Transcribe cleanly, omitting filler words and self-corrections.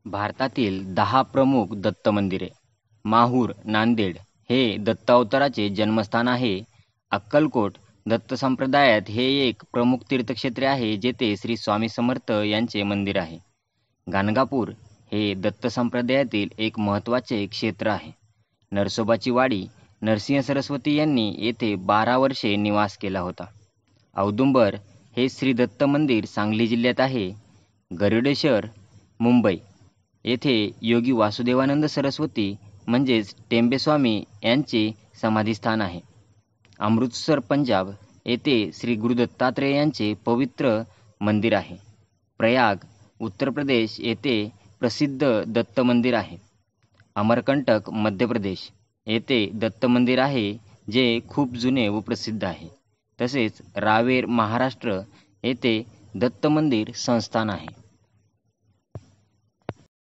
भारतातील 10 प्रमुख दत्त मंदिरे. माहूर, नांदेड हे दत्त अवताराचे जन्मस्थान आहे. अक्कलकोट दत्त संप्रदायात हे एक प्रमुख तीर्थक्षेत्र आहे, जेथे श्री स्वामी समर्थ यांचे मंदिर आहे. गाणगापूर हे दत्त संप्रदायातील एक महत्त्वाचे क्षेत्र आहे. नरसोबाची वाडी नरसिंह सरस्वती यांनी येथे 12 वर्षे निवास केला होता. औदुंबर हे श्री दत्त मंदिर सांगली जिल्ह्यात आहे. गरुडेश्वर मुंबई येथे योगी वासुदेवानंद सरस्वती म्हणजेच टेंबेस्वामी यांचे समाधीस्थान आहे. अमृतसर पंजाब येथे श्री गुरु दत्तात्रेय यांचे पवित्र मंदिर आहे. प्रयाग उत्तर प्रदेश येथे प्रसिद्ध दत्त मंदिर आहे. अमरकंटक मध्य प्रदेश येथे दत्त मंदिर आहे, जे खूप जुने व प्रसिद्ध आहे. तसेच रावेर महाराष्ट्र येथे दत्त मंदिर संस्थान आहे.